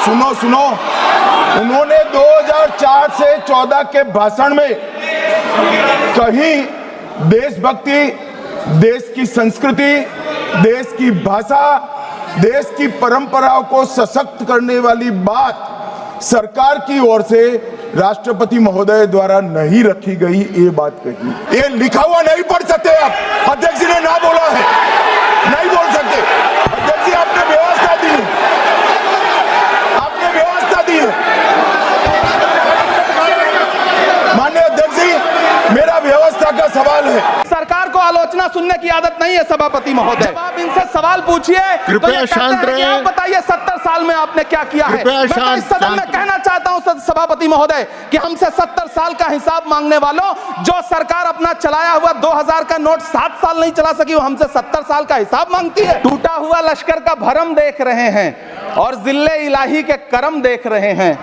सुनो, उन्होंने 2004 से 14 के भाषण में कहीं देशभक्ति, देश की संस्कृति, देश की भाषा, देश की परंपराओं को सशक्त करने वाली बात सरकार की ओर से राष्ट्रपति महोदय द्वारा नहीं रखी गई, ये बात कही। ये लिखा हुआ नहीं पढ़ सकते आप, अध्यक्ष जी ने ना बोला है, नहीं बोल सकते। अध्यक्ष जी आपने व्यवस्था दी है, आपने व्यवस्था दी है। माननीय अध्यक्ष जी, मेरा व्यवस्था का सवाल है। सरकार को आलोचना सुनने की आदत नहीं है सभापति महोदय। जब आप इनसे सवाल पूछिए कृपया शांत रहिए। आप बताइए 70 साल में आपने क्या किया है। मैं तो इस सदन में कहना चाहता हूं सभापति महोदय कि हमसे 70 साल का हिसाब मांगने वालों, जो सरकार अपना चलाया हुआ 2000 का नोट 7 साल नहीं चला सकी, वो हमसे 70 साल का हिसाब मांगती है। टूटा हुआ लश्कर का भरम देख रहे हैं और जिल्ले इलाही के करम देख रहे हैं।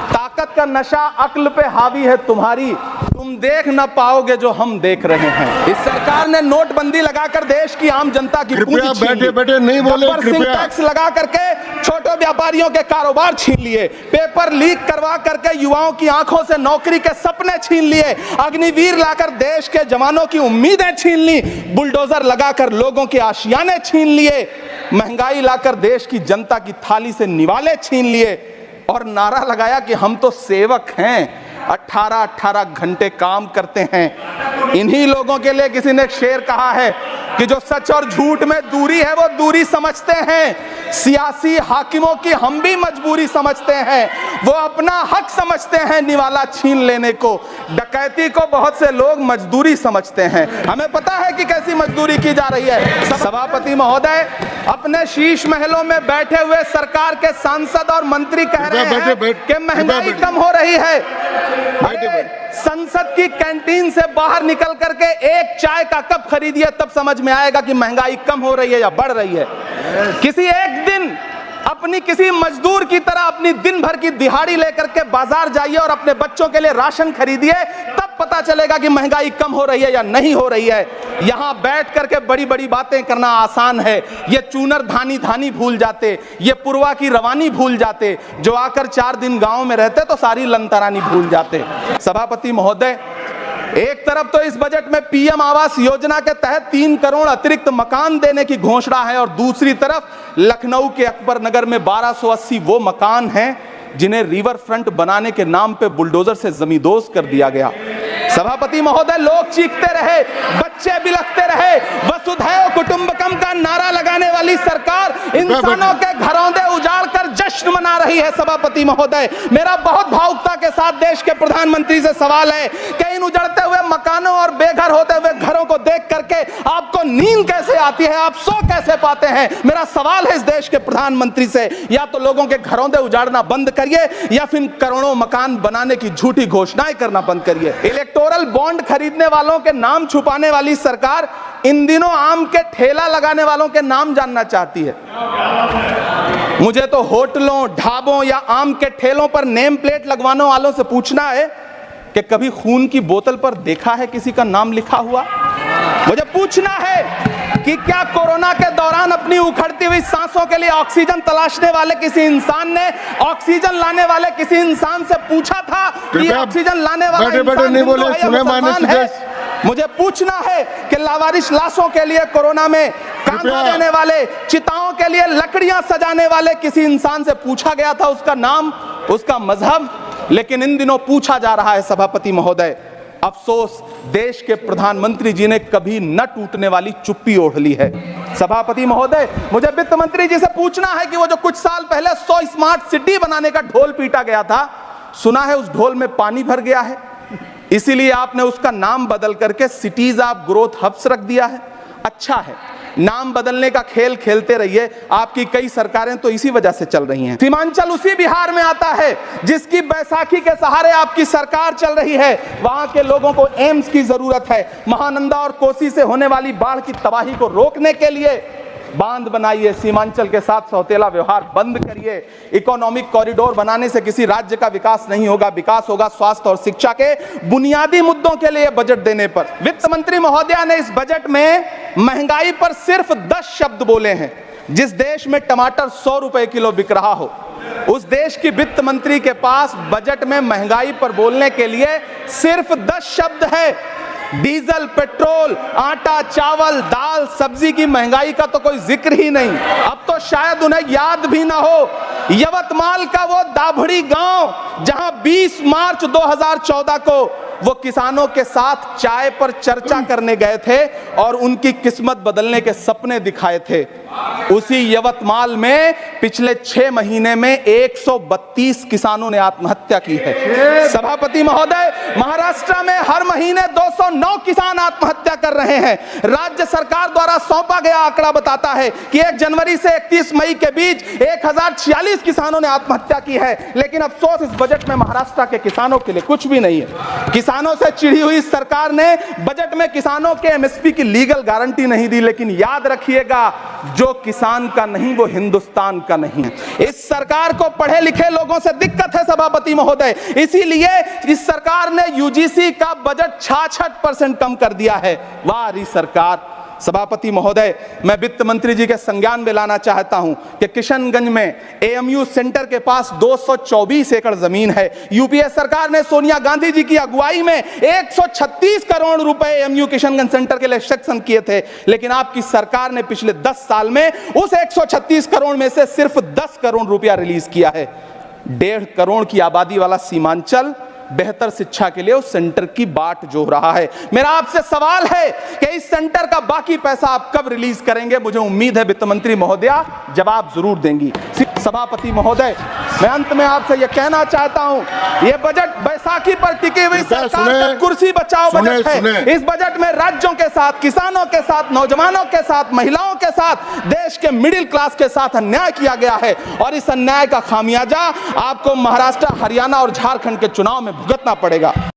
ताकत का नशा अक्ल पे हावी है तुम्हारी, तुम देख न पाओगे जो हम देख रहे हैं। इस सरकार ने नोटबंदी लगाकर देश की आम जनता की पूंजी छीन ली। बैठे नहीं बोले, कृपया टैक्स लगा करके छोटे व्यापारियों के कारोबार छीन लिए, पेपर लीक करवा करके युवाओं की आंखों से नौकरी के सपने छीन लिए, अग्निवीर लाकर देश के जवानों की उम्मीदें छीन ली, बुलडोजर लगाकर लोगों के आशियाने छीन लिए, महंगाई लाकर देश की जनता की थाली से निवाले छीन लिए और नारा लगाया कि हम तो सेवक हैं, 18-18 घंटे काम करते हैं। इन्हीं लोगों के लिए किसी ने एक शेर कहा है कि जो सच और झूठ में दूरी है वो दूरी समझते हैं। सियासी हाकिमों की हम भी मजबूरी समझते हैं, वो अपना हक समझते हैं निवाला छीन लेने को। डकैती को बहुत से लोग मजदूरी समझते हैं। हमें पता है कि कैसी मजदूरी की जा रही है। सभापति महोदय, अपने शीश महलों में बैठे हुए सरकार के सांसद और मंत्री कह रहे हैं कि महंगाई कम हो रही है। संसद की कैंटीन से बाहर निकल करके एक चाय का कप खरीदिए, तब समझ में आएगा कि महंगाई कम हो रही है या बढ़ रही है। किसी एक दिन अपनी किसी मजदूर की तरह अपनी दिन भर की दिहाड़ी लेकर के बाजार जाइए और अपने बच्चों के लिए राशन खरीदिए, तब पता चलेगा कि महंगाई कम हो रही है या नहीं हो रही है। यहां बैठ करके बड़ी बड़ी बातें करना आसान है। ये चूनर धानी धानी भूल जाते, ये पुरवा की रवानी भूल जाते, जो आकर 4 दिन गांव में रहते तो सारी लंतरानी भूल जाते। सभापति महोदय, एक तरफ तो इस बजट में पीएम आवास योजना के तहत 3 करोड़ अतिरिक्त मकान देने की घोषणा है और दूसरी तरफ लखनऊ के अकबर नगर में 1280 वो मकान हैं जिन्हें रिवर फ्रंट बनाने के नाम पे बुलडोजर से जमींदोज कर दिया गया। सभापति महोदय, लोग चीखते रहे, बच्चे बिलखते रहे, वसुधैव कुटुंबकम का नारा लगाने वाली सरकार इंसानों के घरौंदे उजाड़ कर जश्न मना रही है। सभापति महोदय, मेरा बहुत भावुकता के साथ देश के प्रधानमंत्री से सवाल है कि इन उजड़ते हुए मकानों और बेघर होते हुए घरों को देख करके आपको नींद कैसे आती है, आप सो कैसे पाते हैं? मेरा सवाल है इस देश के प्रधानमंत्री से, या तो लोगों के घरौंदे उजाड़ना बंद करिए या फिर करोड़ों मकान बनाने की झूठी घोषणाएं करना बंद करिए। इलेक्टोरल बॉन्ड खरीदने वालों के नाम छुपाने वाली सरकार इन दिनों आम के ठेला लगाने वालों के नाम जानना चाहती है। मुझे तो होटलों, ढाबों या आम के ठेलों पर नेम प्लेट लगवाने वालों से पूछना है कि कभी खून की बोतल पर देखा है किसी का नाम लिखा हुआ? मुझे पूछना है कि क्या कोरोना के दौरान अपनी उखड़ती हुई सांसों के लिए ऑक्सीजन तलाशने वाले किसी इंसान ने ऑक्सीजन लाने वाले किसी इंसान से पूछा था कि ऑक्सीजन लाने वाला इंसान मुसलमान है? मुझे पूछना है कि लावारिश लाशों के लिए कोरोना में कांधा देने वाले, चिताओं के लिए लकड़ियां सजाने वाले किसी इंसान से पूछा गया था उसका नाम, उसका मजहब? लेकिन इन दिनों पूछा जा रहा है। सभापति महोदय, अफसोस देश के प्रधानमंत्री जी ने कभी न टूटने वाली चुप्पी ओढ़ ली है। सभापति महोदय, मुझे वित्त मंत्री जी से पूछना है कि वो जो कुछ साल पहले 100 स्मार्ट सिटी बनाने का ढोल पीटा गया था, सुना है उस ढोल में पानी भर गया है, इसीलिए आपने उसका नाम बदल करके सिटीज ऑफ ग्रोथ हब्स रख दिया है। अच्छा है, नाम बदलने का खेल खेलते रहिए, आपकी कई सरकारें तो इसी वजह से चल रही हैं। सीमांचल उसी बिहार में आता है जिसकी बैसाखी के सहारे आपकी सरकार चल रही है। वहां के लोगों को एम्स की जरूरत है। महानंदा और कोसी से होने वाली बाढ़ की तबाही को रोकने के लिए बांध बनाइए, सीमांचल के साथ सौतेला व्यवहार बंद करिए। इकोनॉमिक कॉरिडोर बनाने से किसी राज्य का विकास नहीं होगा, विकास होगा स्वास्थ्य और शिक्षा के बुनियादी मुद्दों के लिए बजट देने पर। वित्त मंत्री महोदया ने इस बजट में महंगाई पर सिर्फ 10 शब्द बोले हैं। जिस देश में टमाटर 100 रुपए किलो बिक रहा हो, उस देश की वित्त मंत्री के पास बजट में महंगाई पर बोलने के लिए सिर्फ 10 शब्द है। डीजल, पेट्रोल, आटा, चावल, दाल, सब्जी की महंगाई का तो कोई जिक्र ही नहीं। अब तो शायद उन्हें याद भी ना हो यवतमाल का वो दाभड़ी गांव जहां 20 मार्च 2014 को वो किसानों के साथ चाय पर चर्चा करने गए थे और उनकी किस्मत बदलने के सपने दिखाए थे। उसी यवतमाल में पिछले 6 महीने में 132 किसानों ने आत्महत्या की है। सभापति महोदय, महाराष्ट्र में हर महीने 209 किसान आत्महत्या कर रहे हैं। राज्य सरकार द्वारा सौंपा गया आंकड़ा बताता है कि 1 जनवरी से 31 मई के बीच 1046 किसानों ने आत्महत्या की है। लेकिन अफसोस, इस बजट में महाराष्ट्र के किसानों के लिए कुछ भी नहीं है। किसानों से चिढ़ी हुई सरकार ने बजट में किसानों के एमएसपी की लीगल गारंटी नहीं दी। लेकिन याद रखिएगा, जो किसान का नहीं वो हिंदुस्तान का नहीं है। इस सरकार को पढ़े लिखे लोगों से दिक्कत है सभापति महोदय, इसीलिए इस सरकार ने यूजीसी का बजट 66% कम कर दिया है। वाह री सरकार। सभापति महोदय, मैं वित्त मंत्री जी के संज्ञान में लाना चाहता हूं कि किशनगंज में एएमयू सेंटर के पास 224 एकड़ जमीन है। यूपीए सरकार ने सोनिया गांधी जी की अगुवाई में 136 करोड़ रुपए एएमयू किशनगंज सेंटर के लिए सेक्शन किए थे। लेकिन आपकी सरकार ने पिछले 10 साल में उस 136 करोड़ में से सिर्फ 10 करोड़ रुपया रिलीज किया है। 1.5 करोड़ की आबादी वाला सीमांचल बेहतर शिक्षा के लिए उस सेंटर की बाट जोह रहा है। मेरा आपसे सवाल है कि इस सेंटर का बाकी पैसा आप कब रिलीज करेंगे? मुझे उम्मीद है वित्त मंत्री महोदया जवाब जरूर देंगी। सभापति महोदय, मैं अंत में आपसे यह कहना चाहता हूं, यह बजट बैसाखी पर टिकी हुई सरकार का कुर्सी बचाओ बजट है। इस बजट में राज्यों के साथ, किसानों के साथ, नौजवानों के साथ, महिलाओं के साथ, देश के मिडिल क्लास के साथ अन्याय किया गया है और इस अन्याय का खामियाजा आपको महाराष्ट्र, हरियाणा और झारखंड के चुनाव में भुगतना पड़ेगा।